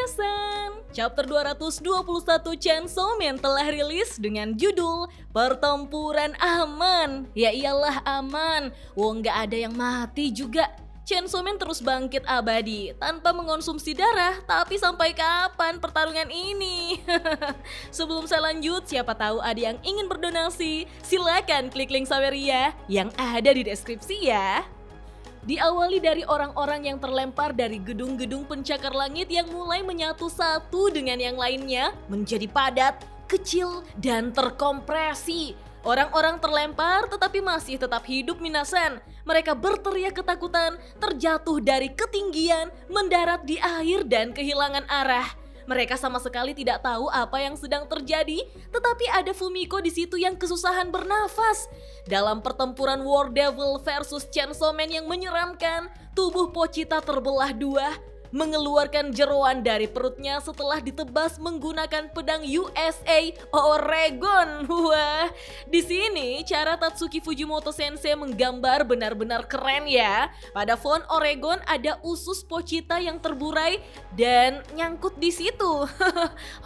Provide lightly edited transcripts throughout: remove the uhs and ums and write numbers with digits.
Minasan! Chapter 221 Chainsaw Man telah rilis dengan judul Pertempuran Aman. Ya iyalah aman, wong gak ada yang mati juga. Chainsaw Man terus bangkit abadi tanpa mengonsumsi darah, tapi sampai kapan pertarungan ini? Sebelum saya lanjut, siapa tahu ada yang ingin berdonasi, silakan klik link Saweria yang ada di deskripsi ya. Diawali dari orang-orang yang terlempar dari gedung-gedung pencakar langit yang mulai menyatu satu dengan yang lainnya menjadi padat, kecil, dan terkompresi. Orang-orang terlempar tetapi masih tetap hidup Minasan. Mereka berteriak ketakutan, terjatuh dari ketinggian, mendarat di air dan kehilangan arah. Mereka sama sekali tidak tahu apa yang sedang terjadi, tetapi ada Fumiko di situ yang kesusahan bernafas. Dalam pertempuran War Devil versus Chainsaw Man yang menyeramkan, tubuh Pochita terbelah dua, mengeluarkan jeroan dari perutnya setelah ditebas menggunakan pedang USA Oregon. Wah, di sini cara Tatsuki Fujimoto Sensei menggambar benar-benar keren ya. Pada font Oregon ada usus Pochita yang terburai dan nyangkut di situ.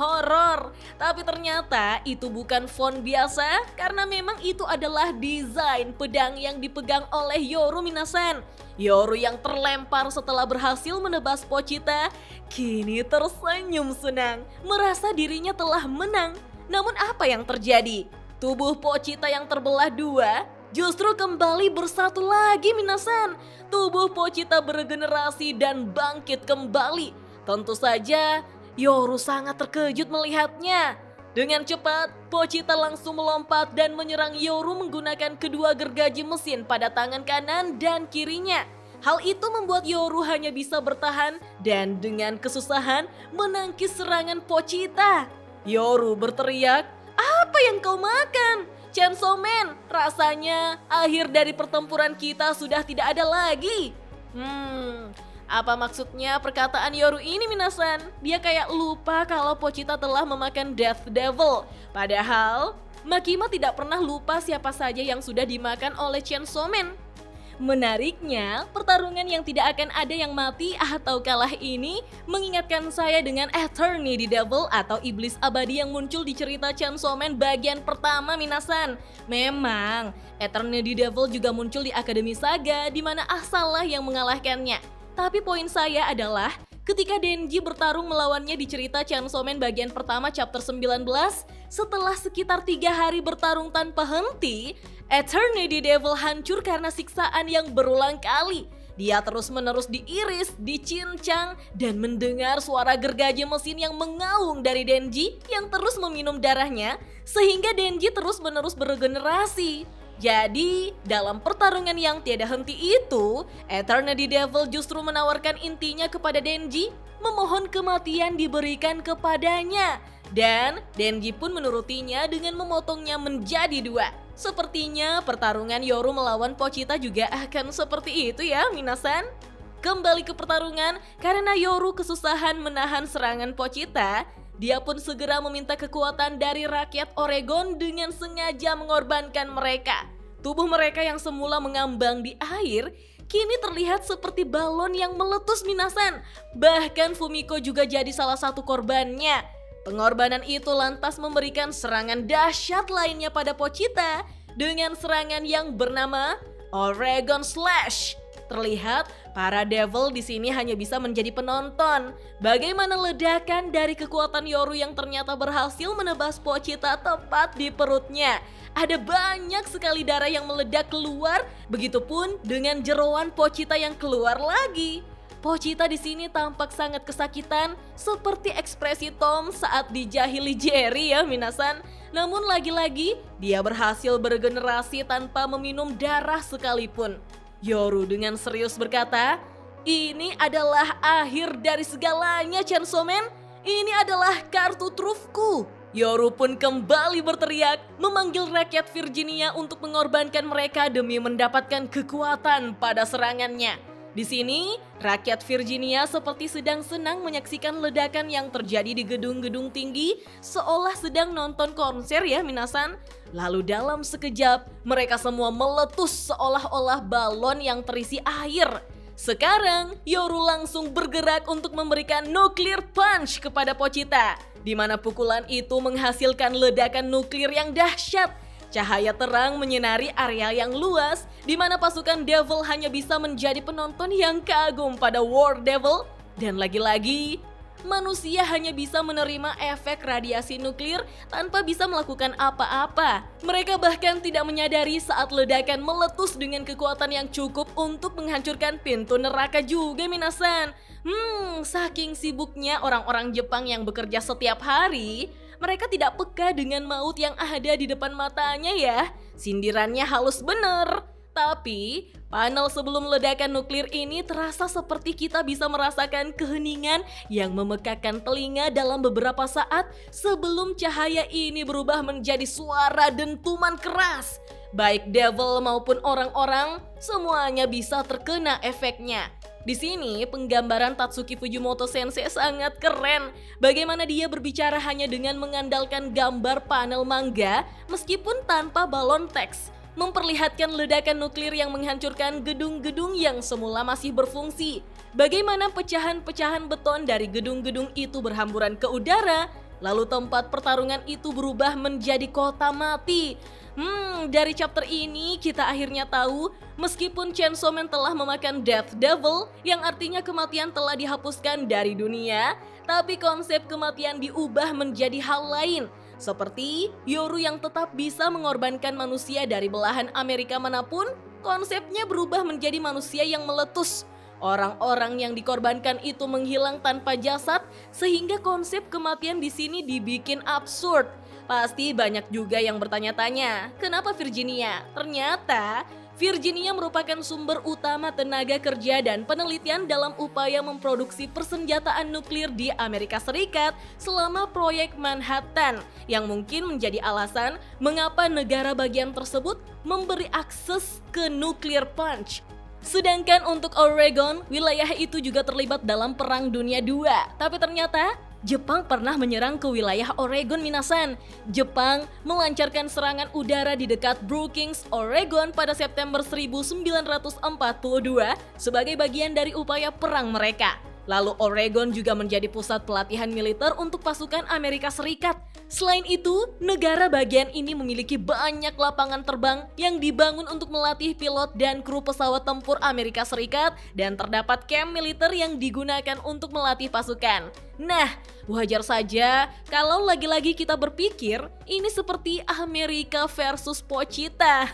Horor. Tapi ternyata itu bukan font biasa karena memang itu adalah desain pedang yang dipegang oleh Yoru Minasan. Yoru yang terlempar setelah berhasil menebas Pochita kini tersenyum senang, merasa dirinya telah menang. Namun apa yang terjadi? Tubuh Pochita yang terbelah dua justru kembali bersatu lagi Minasan. Tubuh Pochita beregenerasi dan bangkit kembali. Tentu saja Yoru sangat terkejut melihatnya. Dengan cepat, Pochita langsung melompat dan menyerang Yoru menggunakan kedua gergaji mesin pada tangan kanan dan kirinya. Hal itu membuat Yoru hanya bisa bertahan dan dengan kesusahan menangkis serangan Pochita. Yoru berteriak, "Apa yang kau makan? Chainsaw Man, rasanya akhir dari pertempuran kita sudah tidak ada lagi." Apa maksudnya perkataan Yoru ini Minasan? Dia kayak lupa kalau Pochita telah memakan Death Devil. Padahal Makima tidak pernah lupa siapa saja yang sudah dimakan oleh Chainsaw Man. Menariknya, pertarungan yang tidak akan ada yang mati atau kalah ini mengingatkan saya dengan Eternity Devil atau iblis abadi yang muncul di cerita Chainsaw Man bagian pertama Minasan. Memang, Eternity Devil juga muncul di Akademi Saga di mana Asalah yang mengalahkannya. Tapi poin saya adalah ketika Denji bertarung melawannya di cerita Chainsaw Man bagian pertama chapter 19, setelah sekitar 3 hari bertarung tanpa henti, Eternity Devil hancur karena siksaan yang berulang kali. Dia terus-menerus diiris, dicincang, dan mendengar suara gergaji mesin yang mengaung dari Denji yang terus meminum darahnya, sehingga Denji terus-menerus beregenerasi. Jadi, dalam pertarungan yang tiada henti itu, Eternity Devil justru menawarkan intinya kepada Denji, memohon kematian diberikan kepadanya. Dan Denji pun menurutinya dengan memotongnya menjadi 2. Sepertinya pertarungan Yoru melawan Pochita juga akan seperti itu ya Minasan. Kembali ke pertarungan, karena Yoru kesusahan menahan serangan Pochita, dia pun segera meminta kekuatan dari rakyat Oregon dengan sengaja mengorbankan mereka. Tubuh mereka yang semula mengambang di air, kini terlihat seperti balon yang meletus Minasan. Bahkan Fumiko juga jadi salah satu korbannya. Pengorbanan itu lantas memberikan serangan dahsyat lainnya pada Pochita dengan serangan yang bernama Oregon Slash. Terlihat para devil di sini hanya bisa menjadi penonton. Bagaimana ledakan dari kekuatan Yoru yang ternyata berhasil menebas Pochita tepat di perutnya. Ada banyak sekali darah yang meledak keluar, begitupun dengan jeroan Pochita yang keluar lagi. Pochita di sini tampak sangat kesakitan, seperti ekspresi Tom saat dijahili Jerry ya Minasan. Namun lagi-lagi dia berhasil beregenerasi tanpa meminum darah sekalipun. Yoru dengan serius berkata, "Ini adalah akhir dari segalanya Chainsaw Man. Ini adalah kartu trufku." Yoru pun kembali berteriak, memanggil rakyat Virginia untuk mengorbankan mereka demi mendapatkan kekuatan pada serangannya. Di sini, rakyat Virginia seperti sedang senang menyaksikan ledakan yang terjadi di gedung-gedung tinggi, seolah sedang nonton konser ya Minasan. Lalu dalam sekejap, mereka semua meletus seolah-olah balon yang terisi air. Sekarang, Yoru langsung bergerak untuk memberikan nuclear punch kepada Pochita, di mana pukulan itu menghasilkan ledakan nuklir yang dahsyat. Cahaya terang menyinari area yang luas, di mana pasukan Devil hanya bisa menjadi penonton yang kagum pada War Devil. Dan lagi-lagi, manusia hanya bisa menerima efek radiasi nuklir tanpa bisa melakukan apa-apa. Mereka bahkan tidak menyadari saat ledakan meletus dengan kekuatan yang cukup untuk menghancurkan pintu neraka juga, minasan. Saking sibuknya orang-orang Jepang yang bekerja setiap hari, mereka tidak peka dengan maut yang ada di depan matanya ya. Sindirannya halus bener. Tapi, panel sebelum ledakan nuklir ini terasa seperti kita bisa merasakan keheningan yang memekakan telinga dalam beberapa saat sebelum cahaya ini berubah menjadi suara dentuman keras. Baik Devil maupun orang-orang, semuanya bisa terkena efeknya. Di sini, penggambaran Tatsuki Fujimoto Sensei sangat keren. Bagaimana dia berbicara hanya dengan mengandalkan gambar panel manga meskipun tanpa balon teks. Memperlihatkan ledakan nuklir yang menghancurkan gedung-gedung yang semula masih berfungsi. Bagaimana pecahan-pecahan beton dari gedung-gedung itu berhamburan ke udara, lalu tempat pertarungan itu berubah menjadi kota mati. Dari chapter ini kita akhirnya tahu meskipun Chainsaw Man telah memakan Death Devil yang artinya kematian telah dihapuskan dari dunia, tapi konsep kematian diubah menjadi hal lain. Seperti Yoru yang tetap bisa mengorbankan manusia dari belahan Amerika manapun, konsepnya berubah menjadi manusia yang meletus. Orang-orang yang dikorbankan itu menghilang tanpa jasad sehingga konsep kematian di sini dibikin absurd. Pasti banyak juga yang bertanya-tanya, kenapa Virginia? Ternyata Virginia merupakan sumber utama tenaga kerja dan penelitian dalam upaya memproduksi persenjataan nuklir di Amerika Serikat selama proyek Manhattan, yang mungkin menjadi alasan mengapa negara bagian tersebut memberi akses ke nuclear punch. Sedangkan untuk Oregon, wilayah itu juga terlibat dalam Perang Dunia II. Tapi ternyata Jepang pernah menyerang ke wilayah Oregon, minasan. Jepang melancarkan serangan udara di dekat Brookings, Oregon pada September 1942 sebagai bagian dari upaya perang mereka. Lalu Oregon juga menjadi pusat pelatihan militer untuk pasukan Amerika Serikat. Selain itu, negara bagian ini memiliki banyak lapangan terbang yang dibangun untuk melatih pilot dan kru pesawat tempur Amerika Serikat dan terdapat camp militer yang digunakan untuk melatih pasukan. Nah, wajar saja kalau lagi-lagi kita berpikir ini seperti Amerika versus Pochita.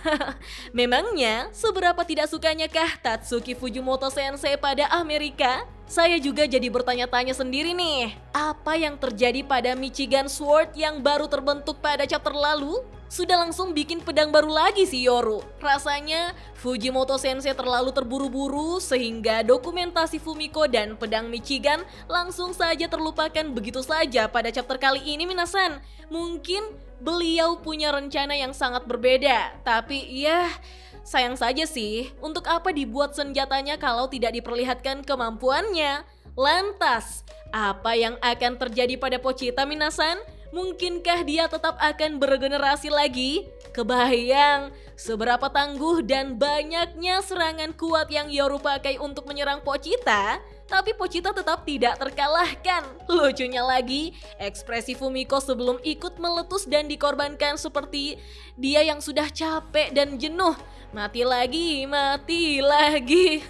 Memangnya seberapa tidak sukanyakah Tatsuki Fujimoto Sensei pada Amerika? Saya juga jadi bertanya-tanya sendiri nih, apa yang terjadi pada Michigan Sword yang baru terbentuk pada chapter lalu? Sudah langsung bikin pedang baru lagi si Yoru. Rasanya Fujimoto Sensei terlalu terburu-buru sehingga dokumentasi Fumiko dan pedang Michigan langsung saja terlupakan begitu saja pada chapter kali ini, minasan. Mungkin beliau punya rencana yang sangat berbeda, tapi ya sayang saja sih, untuk apa dibuat senjatanya kalau tidak diperlihatkan kemampuannya? Lantas, apa yang akan terjadi pada Pochita, minasan? Mungkinkah dia tetap akan beregenerasi lagi? Kebayang seberapa tangguh dan banyaknya serangan kuat yang Yoru pakai untuk menyerang Pochita, tapi Pochita tetap tidak terkalahkan. Lucunya lagi, ekspresi Fumiko sebelum ikut meletus dan dikorbankan seperti dia yang sudah capek dan jenuh. Mati lagi, mati lagi.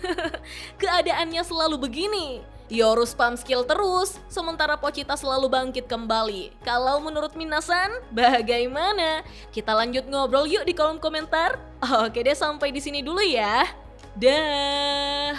Keadaannya selalu begini. Yoru spam skill terus, sementara Pochita selalu bangkit kembali. Kalau menurut minasan, bagaimana? Kita lanjut ngobrol yuk di kolom komentar. Oke deh, sampai di sini dulu ya. Dah.